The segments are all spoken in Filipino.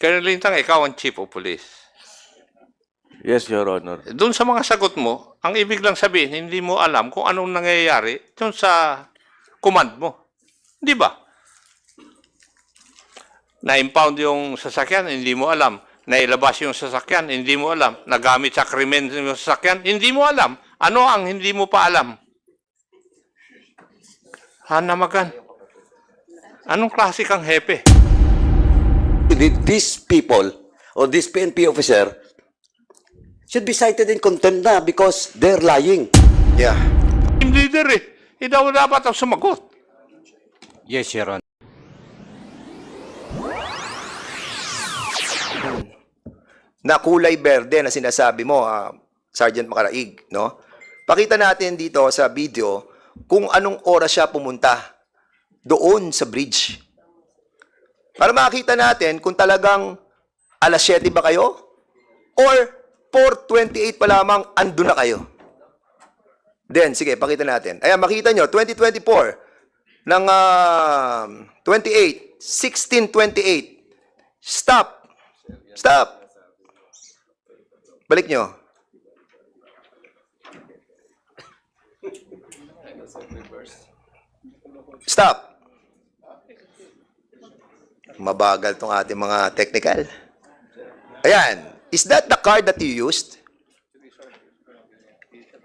Colonel Lintang, ikaw ang chief of police. Yes, Your Honor. Doon sa mga sagot mo, ang ibig lang sabihin, hindi mo alam kung anong nangyayari doon sa command mo. Di ba? Na-impound yung sasakyan, hindi mo alam. Nailabas yung sasakyan, hindi mo alam. Nagamit sa krimen yung sasakyan, hindi mo alam. Ano ang hindi mo pa alam? Hanamagan. Anong klase kang hepe? These people or this PNP officer should be cited in contempt na because they're lying. Yeah. Team leader eh. Dapat ang sumagot. Yes, Your Honor. Na kulay berde na sinasabi mo, Sergeant Macaraig, no? Pakita natin dito sa video kung anong oras siya pumunta doon sa bridge. Para makita natin kung talagang alas 7 ba kayo or 4:28 pa lamang ando na kayo. Then, sige, pakita natin. Ayan, makita nyo, 2024 ng 16:28. Stop. Stop. Balik nyo. Stop. Mabagal tong ating mga technical. Ayan. Is that the card that you used?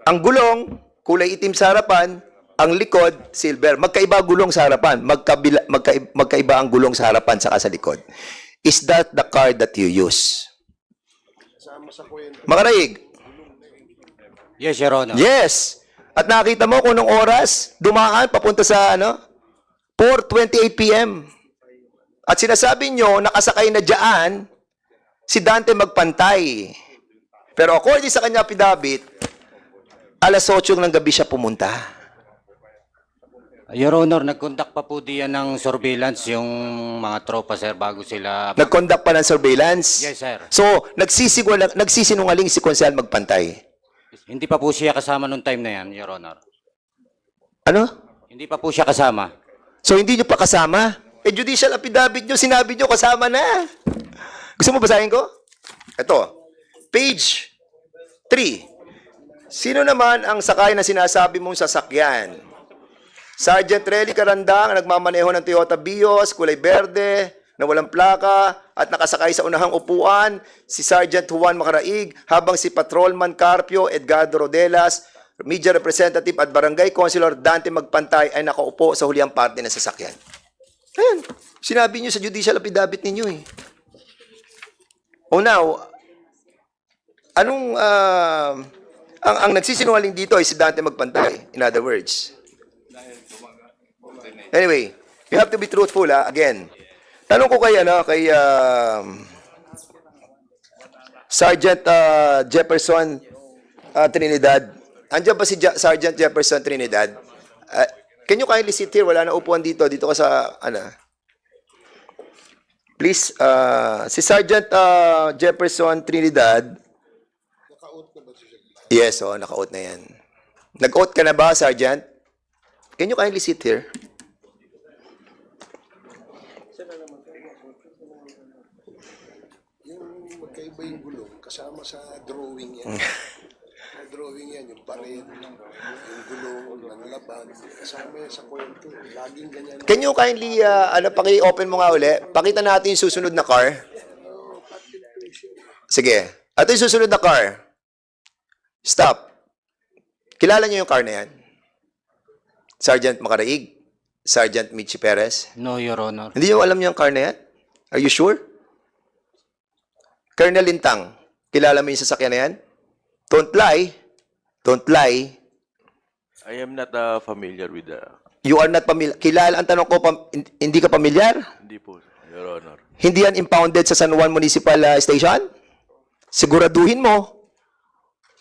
Ang gulong, kulay itim sa harapan. Ang likod, silver. Magkaiba gulong sa harapan. Magkaiba ang gulong sa harapan saka sa likod. Is that the card that you use? Makaraig. Yes, Your Honor. Yes. At nakita mo kung anong oras dumaan papunta sa 4:28 p.m. At sinasabi nyo, nakasakay na dyan si Dante Magpantay. Pero according sa kanya affidavit, alas 8 ng gabi siya pumunta. Your Honor, nag-conduct pa po diyan ng surveillance yung mga tropa, sir, bago sila... Nag-conduct pa ng surveillance? Yes, sir. So, nagsisinungaling si Konsehal Magpantay. Hindi pa po siya kasama nung time na yan, Your Honor. Ano? Hindi pa po siya kasama. So, hindi nyo pa kasama? Judicial affidavit nyo, sinabi nyo kasama na. Gusto mo basahin ko? Ito. Page 3. Sino naman ang sakay na sinasabi mong sasakyan? Sergeant Relly Carandang, nagmamaneho ng Toyota Vios, kulay berde, na walang plaka, at nakasakay sa unahang upuan, si Sergeant Juan Macaraig, habang si Patrolman Carpio Edgardo Rodelas, Media Representative at Barangay Councilor Dante Magpantay ay nakaupo sa huliang parte ng sasakyan. Ayan. Sinabi nyo sa judicial affidavit ninyo eh. Oh now, anong, ang nagsisinungaling dito ay si Dante Magpantay, in other words. Anyway, you have to be truthful, again. Tanong ko kay Sergeant Jefferson Trinidad. Andiyan ba si Sergeant Jefferson Trinidad? Can you kindly sit here? Wala na upuan dito. Dito ka sa, Please, si Sergeant Jefferson Trinidad. Naka-out na ba siya? Yes, naka-out na yan. Nag-out ka na ba, Sergeant? Can you kindly sit here? Yung magkaiba yung gulong, kasama sa drawing yan. Sa drawing yan, yung pared, yung gulong, ng laban, kasama yan sa kwento. Laging ganyan. Can you kindly, paki-open mo nga uli? Pakita natin yung susunod na car. Sige. Ito yung susunod na car. Stop. Kilala niyo yung car na yan? Sergeant Macaraig? Sergeant Michi Perez? No, Your Honor. Hindi niyo alam yung car na yan? Are you sure? Colonel Lintang, kilala mo yung sasakyan na yan? Don't lie. Don't lie. I am not familiar with the... You are not familiar. Kilala, ang tanong ko, hindi ka familiar? Hindi po, Your Honor. Hindi yan impounded sa San Juan Municipal Station? Siguraduhin mo.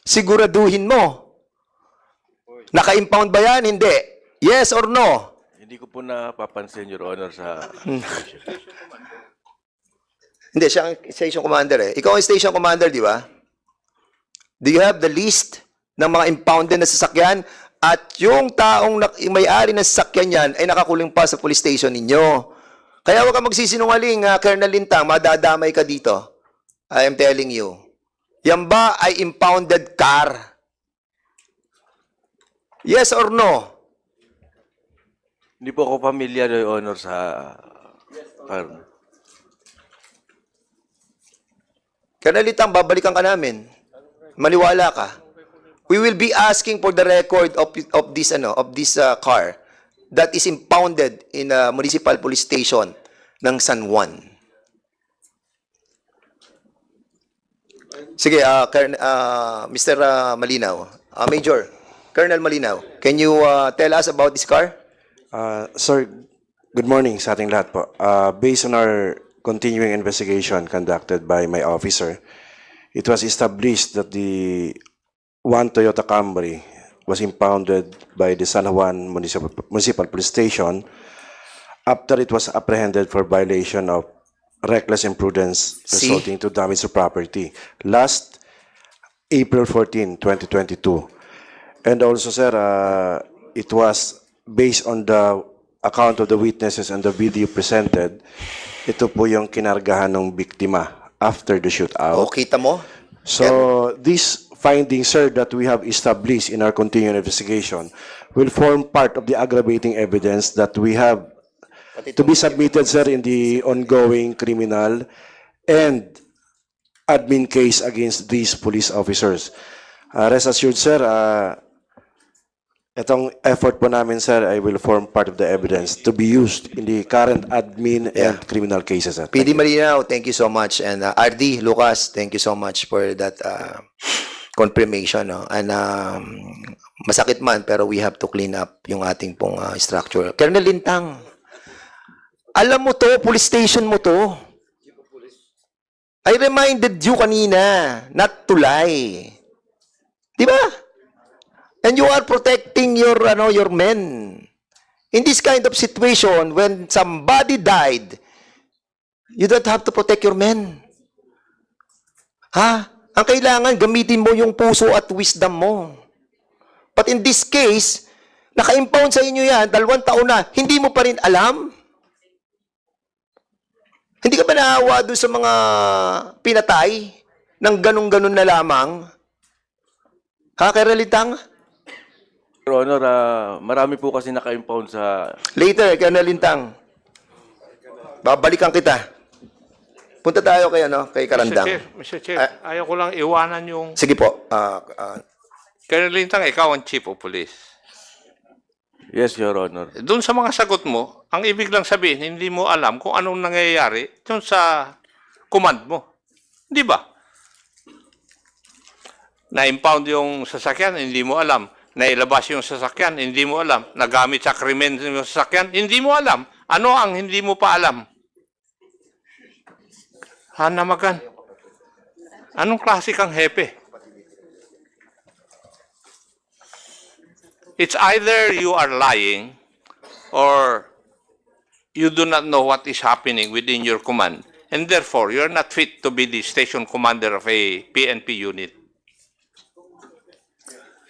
Siguraduhin mo. Naka-impound ba yan? Hindi. Yes or no? Hindi ko po napapansin, Your Honor, sa... Hindi, siya ang station commander eh. Ikaw ang station commander, di ba? Do you have the list ng mga impounded na sasakyan? At yung taong may-ari ng sasakyan yan ay nakakulong pa sa police station ninyo. Kaya huwag ka magsisinungaling, Colonel Lintang, madadamay ka dito. I am telling you. Yan ba ay impounded car? Yes or no? Hindi po ako familiar, Your Honor, sa car. Colonel Lintang, babalikan ka namin. Maniwala ka. We will be asking for the record of this car that is impounded in a municipal police station ng San Juan. Sige, Mr. Malinaw. Major, Colonel Malinaw, can you tell us about this car? Sir, good morning sa ating lahat po. Based on our continuing investigation conducted by my officer, it was established that the one Toyota Camry was impounded by the San Juan Municipal Police Station after it was apprehended for violation of reckless imprudence resulting to damage to property last April 14, 2022. And also, sir, it was based on the account of the witnesses and the video presented, ito po yung kinargahan ng biktima after the shootout. O, kita mo? So, these findings, sir, that we have established in our continuing investigation will form part of the aggravating evidence that we have to be submitted, sir, in the ongoing criminal and admin case against these police officers. Rest assured, sir, itong effort po namin, sir, I will form part of the evidence to be used in the current admin and criminal cases, sir. PD Malinaw, thank you so much. And RD, Lucas, thank you so much for that confirmation. No? And masakit man, pero we have to clean up yung ating pong structure. Colonel Lintang, alam mo to, police station mo to. I reminded you kanina, not to lie. Di ba? And you are protecting your men. In this kind of situation, when somebody died, you don't have to protect your men. Ha? Ang kailangan, gamitin mo yung puso at wisdom mo. But in this case, naka-impound sa inyo yan, 2 taon na, hindi mo pa rin alam? Hindi ka ba naawa doon sa mga pinatay ng ganun-ganun na lamang? Ha, Colonel Lintang? Your Honor, marami po kasi naka-impound sa... Later, Colonel Lintang. Babalikan kita. Punta tayo kay, kay Karandang. Mr. Chair, ayaw ko lang iwanan yung... Sige po. Colonel Lintang, ikaw ang Chief of Police. Yes, Your Honor. Doon sa mga sagot mo, ang ibig lang sabihin, hindi mo alam kung anong nangyayari doon sa command mo. Di ba? Na-impound yung sasakyan, hindi mo alam. Nailabas yung sasakyan, hindi mo alam. Nagamit sa krimen yung sasakyan, hindi mo alam. Ano ang hindi mo pa alam? Hanamagan. Anong klase kang hepe? It's either you are lying or you do not know what is happening within your command, and therefore you're not fit to be the station commander of a PNP unit.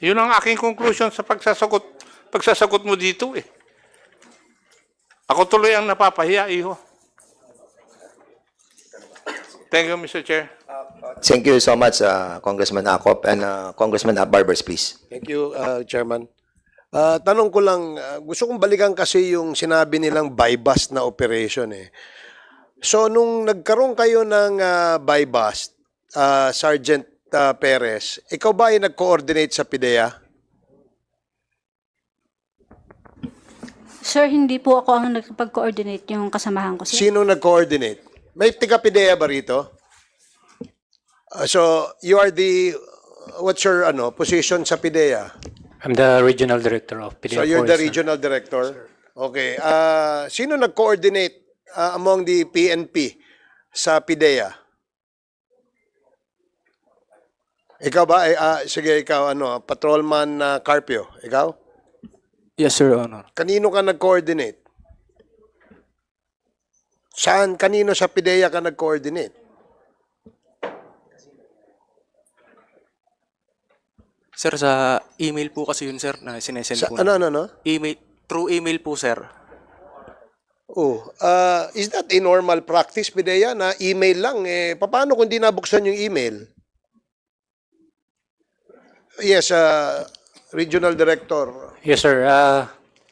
Yun ang aking conclusion sa pagsasagot mo dito eh. Ako tuloy ang napapahiya, iho. Thank you, Mr. Chair. Thank you so much, Congressman Acop and Congressman Barbers, please. Thank you, Chairman. Tanong ko lang, gusto kong balikan kasi yung sinabi nilang buy-bust na operation eh. So, nung nagkaroon kayo ng buy-bust, Sergeant Perez, ikaw ba ay nag-coordinate sa PIDEA? Sir, hindi po ako ang nagpag-coordinate, yung kasamahan ko. Sir. Sino nag-coordinate? May tiga-PIDEA ba rito? So, you are what's your position sa PIDEA? I'm the regional director of PDEA. So, you're the Force, sir. regional director? Okay. Sino nag-coordinate among the PNP sa PIDEA? Ikaw ba? Sige, ikaw, Patrolman Carpio. Ikaw? Yes, Sir, Honor. Kanino ka nag-coordinate? Saan? Kanino sa PIDEA ka nag-coordinate? Sir, sa email po kasi yun, sir, na sinesend Sa, po. ano? Email, through email po, sir. Is that a normal practice, PIDEA, na email lang? Paano kung di nabuksan yung email? Yes, Regional Director. Yes, sir.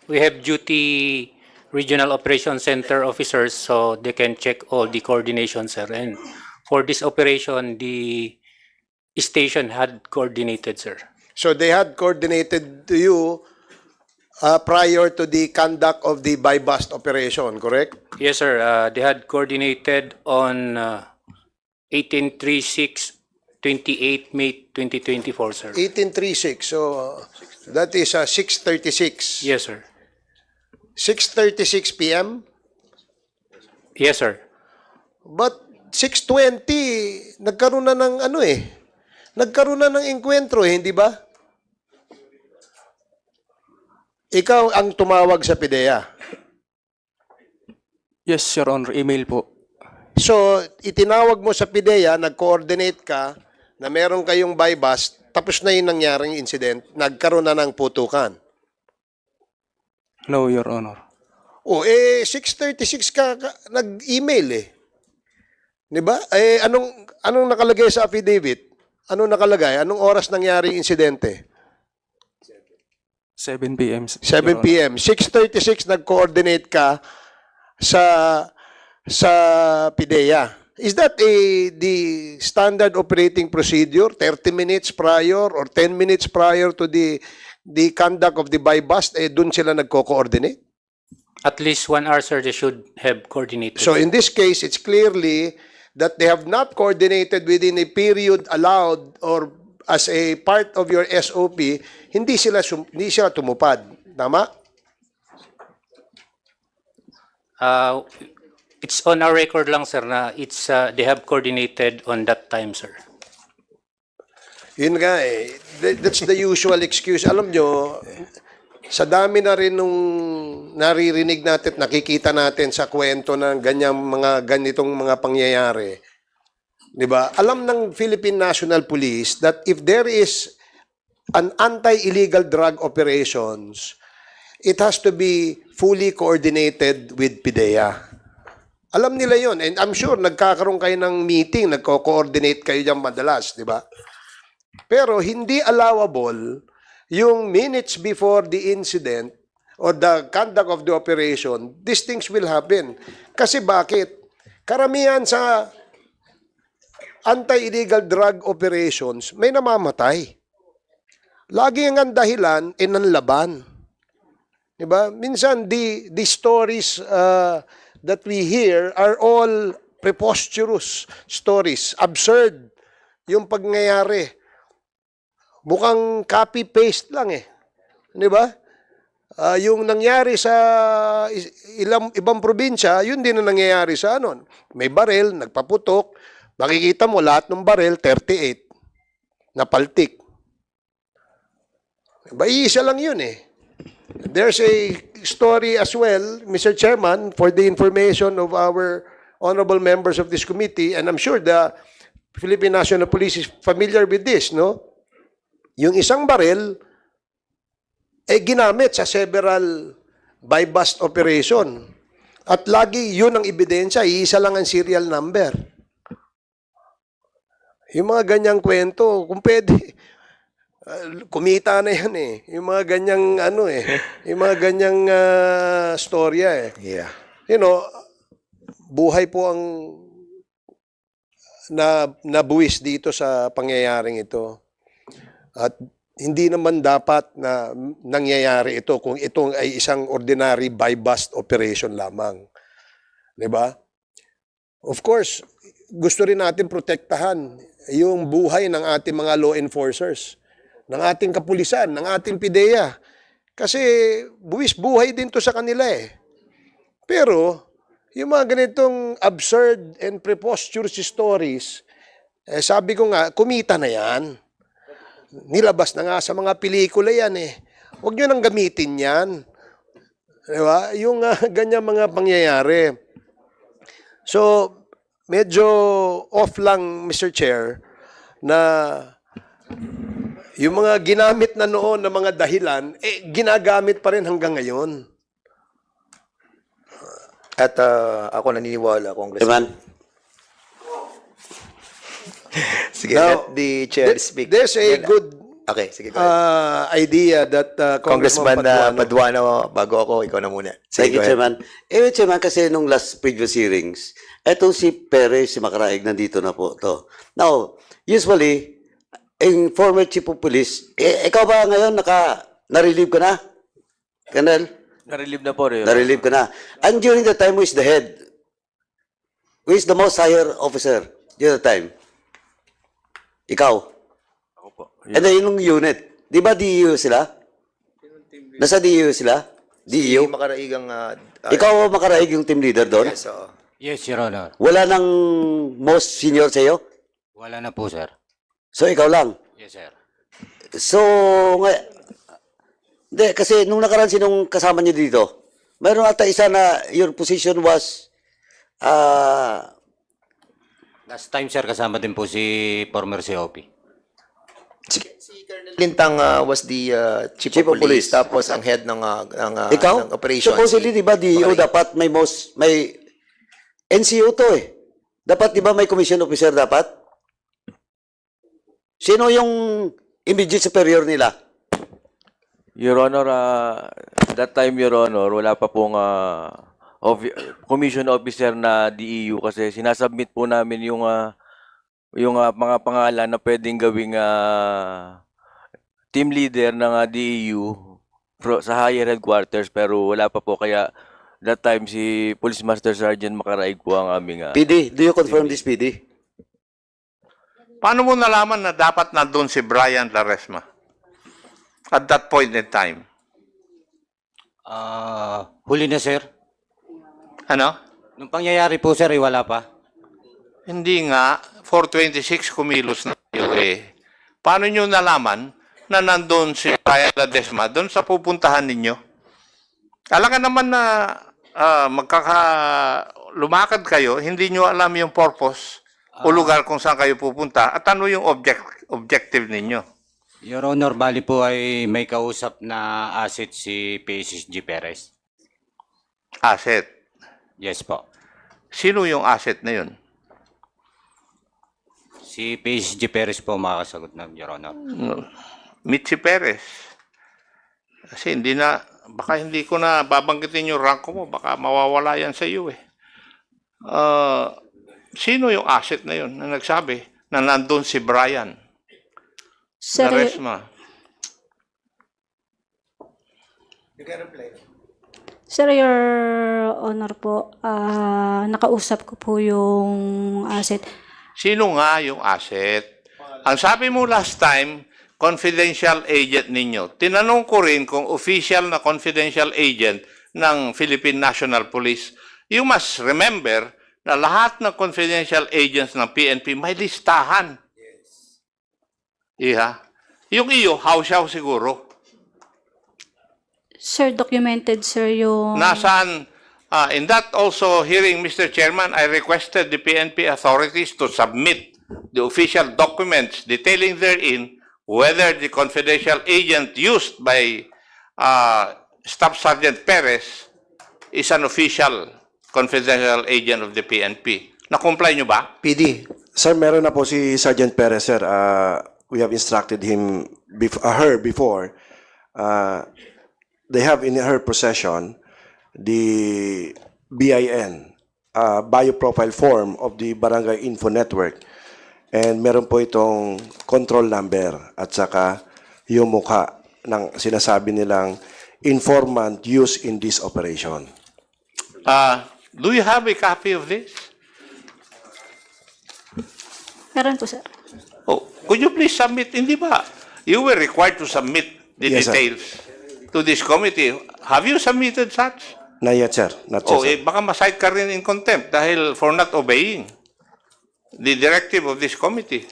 We have duty regional operation center officers so they can check all the coordination, sir. And for this operation, the station had coordinated, sir. So they had coordinated to you prior to the conduct of the buy-bust operation, correct? Yes, sir. They had coordinated on 1836, 28 May 2024, sir. 1836. So that is 6:36. Yes, sir. 6:36 p.m. Yes, sir. But 6:20 nagkaroon na ng nagkaroon na ng engkwentro, hindi ba? Ikaw ang tumawag sa PIDEA. Yes, Your Honor. Email po. So, itinawag mo sa PIDEA, nag-coordinate ka na meron kayong buy-bust, tapos na yung nangyaring incident, nagkaroon na ng putukan. No, Your Honor. 6:36 ka nag-email Di ba? Anong nakalagay sa affidavit? Anong nakalagay? Anong oras nangyari yung insidente? 7 p.m. 7 p.m. 6:36 nag-coordinate ka sa PIDEA. Is that the standard operating procedure? 30 minutes prior or 10 minutes prior to the conduct of the buy-bust, dun sila nagko-coordinate? At least 1 hour, sir, they should have coordinated. So in this case, it's clearly that they have not coordinated within a period allowed or as a part of your SOP, hindi sila tumupad. Tama? It's on our record lang, sir, na it's they have coordinated on that time, sir. Yun nga That's the usual excuse. Alam nyo, sa dami na rin nung naririnig natin, nakikita natin sa kwento ng ganitong mga pangyayari. Di ba? Alam ng Philippine National Police that if there is an anti-illegal drug operations, it has to be fully coordinated with PIDEA. Alam nila yon, and I'm sure nagkakaroon kayo ng meeting, nagko-coordinate kayo dyan madalas, di ba? Pero hindi allowable yung minutes before the incident or the conduct of the operation, these things will happen. Kasi bakit? Karamihan sa anti-illegal drug operations, may namamatay. Lagi ang dahilan, nanlaban. Diba? Minsan, the stories that we hear are all preposterous stories. Absurd yung pangyayari. Mukhang copy-paste lang Di ba? Yung nangyari sa ibang probinsya, yun din ang nangyayari sa May baril, nagpaputok, makikita mo lahat ng baril, 38, napaltik. Diba? Iisa lang yun There's a story as well, Mr. Chairman, for the information of our honorable members of this committee, and I'm sure the Philippine National Police is familiar with this, no? Yung isang baril, ginamit sa several buy-bust operation. At lagi yun ang ebidensya, iisa lang ang serial number. Yung mga ganyang kwento, kung pwede, kumita na yan Yung mga ganyang yung mga ganyang storya Yeah. You know, buhay po ang nabuwis dito sa pangyayaring ito. At hindi naman dapat na nangyayari ito kung ito ay isang ordinary buy-bust operation lamang. Diba? Of course, gusto rin natin protektahan yung buhay ng ating mga law enforcers, ng ating kapulisan, ng ating PIDEA. Kasi buwis buhay din to sa kanila Pero, yung mga ganitong absurd and preposterous stories, sabi ko nga, kumita na yan. Nilabas na nga sa mga pelikula yan Huwag nyo nang gamitin yan. Diba? Yung ganyan mga pangyayari. So, medyo off lang, Mr. Chair, na yung mga ginamit na noon na mga dahilan, ginagamit pa rin hanggang ngayon. At ako naniniwala, Congressman. Chairman, Sige, Now, let the chair speak. There's a Then- good Okay, sige. Go ahead. idea that Congressman Paduano- Paduano, bago ako, ikaw na muna. thank Sige, you, go ahead. Chairman. Chairman, kasi nung last previous hearings, eto si Perez, si Macaraig, nandito na po to. Now, usually, ang former chief of police, ikaw ba ngayon na-relieve ka na? Colonel? Na-relieve na po, Your Na-relieve ka na. And during the time, who is the head? Who is the most higher officer during the time? Ikaw. Ako po. And then yung unit, di ba DEU sila? Nasa DEU sila? Si DEU? Makaraigang... Ikaw makaraig yung team leader doon? Yes, oo. Yes, Your Honor. Wala nang most senior sa'yo? Wala na po, sir. So ikaw lang? Yes, sir. So, hindi, kasi nung nakaraan sinong kasama niyo dito, mayroon ata isa na your position was, Last time, sir, kasama din po si former COP. Lintang was the chief of police, tapos ang head ng ikaw? ng operations. Supposedly, di ba, DEO Makaraigan. dapat may NCO to eh. Dapat, di ba, may commission officer dapat? Sino yung immediate superior nila? Your Honor, that time, Your Honor, wala pa pong commission officer na DEU kasi sinasubmit po namin yung mga pangalan na pwedeng gawing team leader ng DEU sa higher headquarters pero wala pa po kaya that time si Police Master Sergeant Macaraig po ang aming PD, do you confirm this, PD? Paano mo nalaman na dapat nandun si Brian Laresma? At that point in time. Huli na, sir. Ano? Nung pangyayari po, sir, wala pa. Hindi nga, 426 kumilos na kayo eh. Paano nyo nalaman na nandun si Brian Ledesma doon sa pupuntahan ninyo? Alam ka naman na lumakad kayo, hindi nyo alam yung purpose o lugar kung saan kayo pupunta at ano yung objective ninyo. Your Honor, bali po ay may kausap na asset si PSSG Perez. Asset. Yes po. Sino yung asset na yun? Si PSSG Perez po makakasagot na, Your Honor. Mitzi Perez. Kasi baka hindi ko na babanggitin yung ranko mo, baka mawawala yan sa iyo eh. Sino yung asset na yun na nagsabi na nandun si Brian Sir, Laresma? Sir, Your Honor po, nakausap ko po yung asset. Sino nga yung asset? Ang sabi mo last time, confidential agent ninyo. Tinanong ko rin kung official na confidential agent ng Philippine National Police. You must remember na lahat ng confidential agents ng PNP may listahan. Iha. Yung iyo, hawsyaw siguro. Sir, documented, sir, yung... Nasaan, in that also hearing, Mr. Chairman, I requested the PNP authorities to submit the official documents detailing therein whether the confidential agent used by Staff Sergeant Perez is an official confidential agent of the PNP. Na-comply nyo ba? PD. Sir, meron na po si Sergeant Perez, sir. We have instructed her before. They have in her possession the BIN, bioprofile form of the Barangay Info Network. And meron po itong control number at saka yung mukha ng sinasabi nilang informant used in this operation. Do you have a copy of this? Meron po, sir. Oh, could you please submit? Hindi ba? You were required to submit the Yes, sir. details to this committee. Have you submitted such? Not yet, sir. Not yet, Oh, sir. baka ma-cite ka rin in contempt dahil for not obeying the directive of this committee.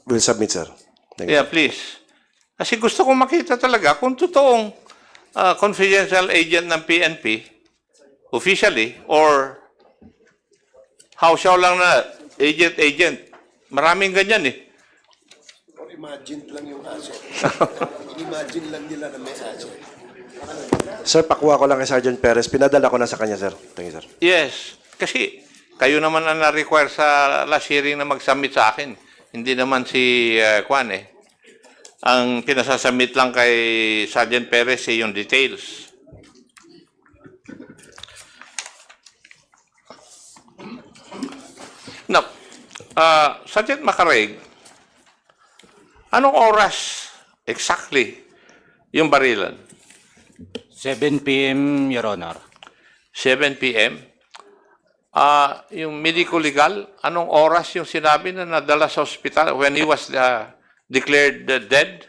We'll submit, sir. Thank you. Yeah, please. Kasi gusto kong makita talaga kung totoong confidential agent ng PNP, officially, or hawsyaw lang na agent. Maraming ganyan eh. Or imagine lang yung asset. Imagine lang nila na may asset. Sir, pakuha ko lang kay Sergeant Perez. Pinadala ko na sa kanya, sir. Thank you, sir. Yes, kasi kayo naman ang na-require sa last hearing na mag-submit sa akin. Hindi naman si Kwan eh. Ang pinasasubmit lang kay Sergeant Perez yung details. Now, Sergeant Macareg, anong oras exactly yung barilan? 7 p.m., Your Honor. 7 p.m. Yung medico legal, anong oras yung sinabi na nadala sa ospital when he was declared dead?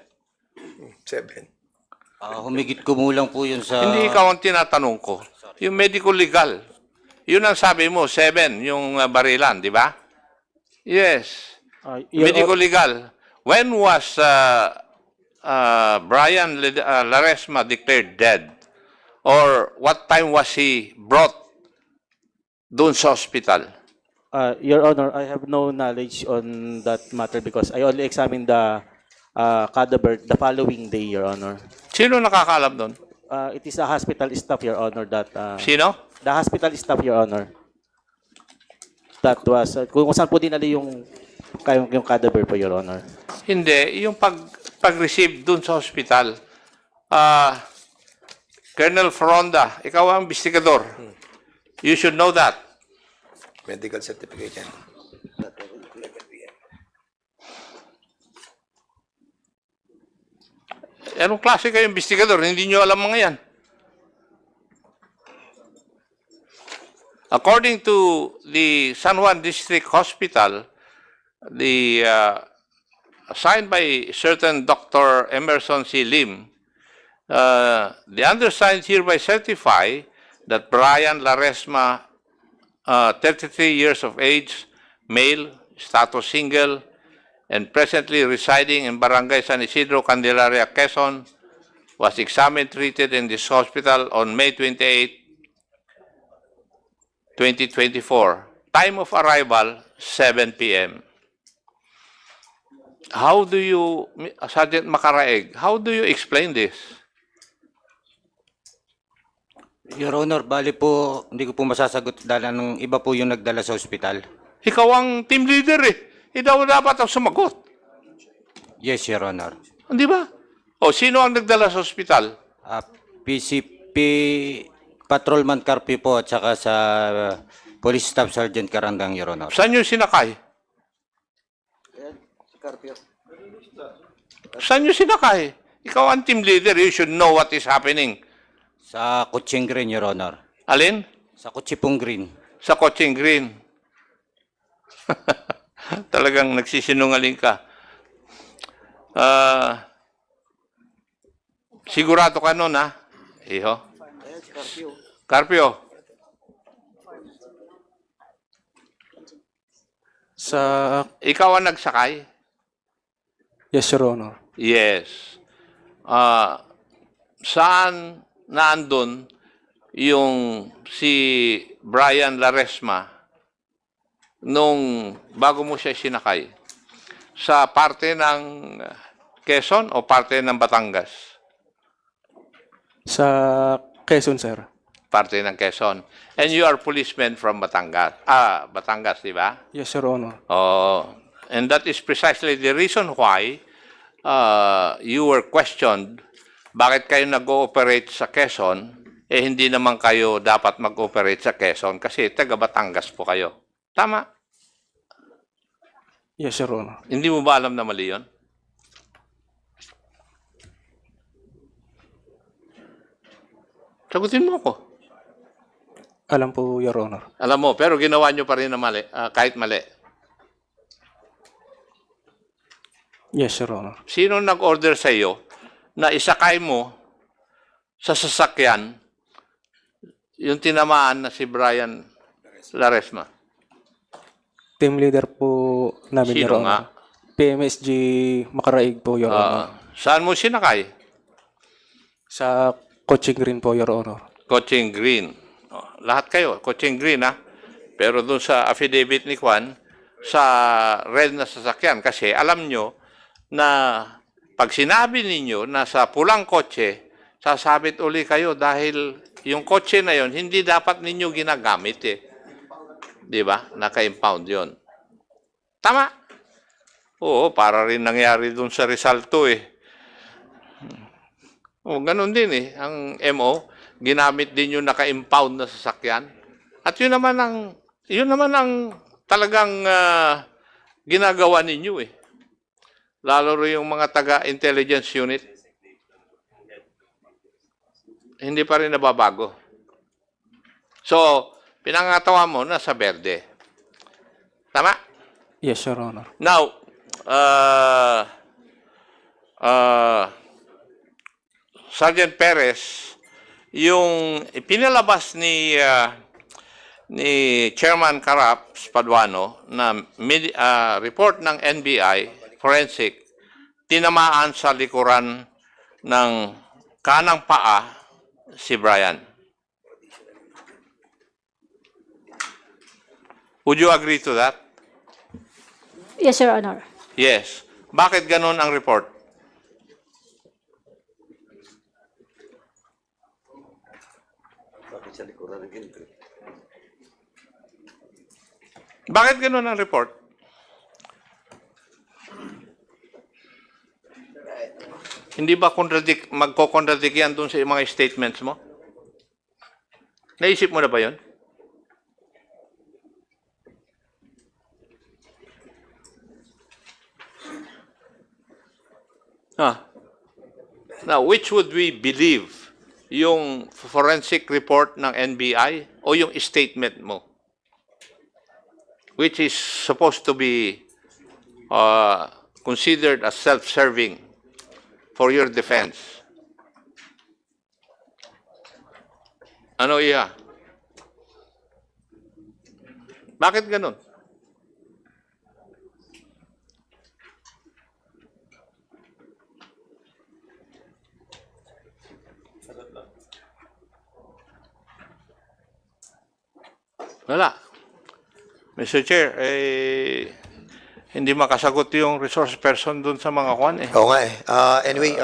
7. Humigit kumulang po yun sa... Hindi ikaw ang tinatanong ko. Yung medico legal, yun ang sabi mo, 7 yung barilan, di ba? Yes. Medico legal. When was Brian Laresma declared dead? Or what time was he brought doon sa hospital? Your Honor, I have no knowledge on that matter because I only examined the cadaver the following day, Your Honor. Sino nakakalam doon? It is a hospital staff, Your Honor, that... Sino? The hospital staff, Your Honor. That was... kung saan po dinali yung cadaver po, Your Honor. Hindi, yung pag-receive doon sa hospital. Colonel Fronda, ikaw ang investigador. You should know that. Medical certificate yan. Anong klase kayo investigador? Hindi nyo alam mga yan. According to the San Juan District Hospital, the signed by certain Dr. Emerson C. Lim, the undersigned hereby certify that Brian Laresma, 33 years of age, male, status single, and presently residing in Barangay San Isidro, Candelaria, Quezon, was examined, treated in this hospital on May 28, 2024. Time of arrival, 7 p.m. How do you, Sergeant Macaraeg, how do you explain this? Your Honor, bali po, hindi ko po masasagot dahil ng iba po yung nagdala sa ospital. Ikaw ang team leader eh. Ikaw dapat ang sumagot. Yes, Your Honor. Di ba? O, sino ang nagdala sa ospital? PCP Patrolman Carpio po at saka sa Police Staff Sergeant Karandang, Your Honor. Saan yung sinakay? Saan yung sinakay? Ikaw ang team leader. You should know what is happening. Sa Kutsing Green, Your Honor. Alin? Sa Kutsipong Green. Sa Coaching Green. Talagang nagsisinungaling ka. Sigurado ka nun, ha? Iho? Carpio. Sa... Ikaw ang nagsakay? Yes, Your Honor. Yes. Saan naandun yung si Brian Laresma nung bago mo siya sinakay? Sa parte ng Quezon o parte ng Batangas? Sa Quezon, sir. Parte ng Quezon. And you are policemen from Batangas. Batangas, di ba? Yes, Your Honor. Oh, and that is precisely the reason why you were questioned. Bakit kayo nag-ooperate sa Quezon? Hindi naman kayo dapat mag-ooperate sa Quezon kasi taga Batangas po kayo. Tama? Yes, Your Honor. Hindi mo ba alam na mali yun? Sagutin mo ako. Alam po, Your Honor. Alam mo, pero ginawa nyo pa rin na mali, kahit mali. Yes, Your Honor. Sino nag-order sa iyo na isakay mo sa sasakyan yung tinamaan na si Brian Laresma? Team leader po namin, Sino Your Honor. nga? PMSG Macaraig po, Your Honor. Saan mo sinakay? Sa Coaching Green po, Your Honor. Coaching Green. Lahat kayo, Coaching Green, ha? Pero doon sa affidavit ni Juan, sa red na sasakyan, kasi alam nyo na pag sinabi ninyo na sa pulang kotse, sasabit uli kayo dahil yung kotse na yon hindi dapat ninyo ginagamit eh. Di ba? Naka-impound yon. Tama? Oo, para rin nangyari dun sa Rizal 2 eh. O, ganun din eh. Ang MO, ginamit din yung naka-impound na sasakyan. At yun naman ang talagang ginagawa ninyo eh. Lalo rin yung mga taga-intelligence unit. Hindi pa rin nababago. So, pinangatawa mo na sa Berde. Tama? Yes, Your Honor. Now, Sergeant Perez, yung pinalabas ni Chairman Caraps Paduano na report ng NBI forensic tinamaan sa likuran ng kanang paa si Brian. Would you agree to that? Yes, Your Honor. Yes. Bakit ganun ang report? Bakit ganun ang report? Hindi ba magko-contradict yan dun sa mga statements mo? Naisip mo na ba yun? Now, which would we believe? Yung forensic report ng NBI o yung statement mo? Which is supposed to be considered as self-serving for your defense. Ano iya? Bakit ganun? Wala. Mr. Chair, hindi makasagot yung resource person dun sa mga kwan eh. Oo nga eh. Anyway,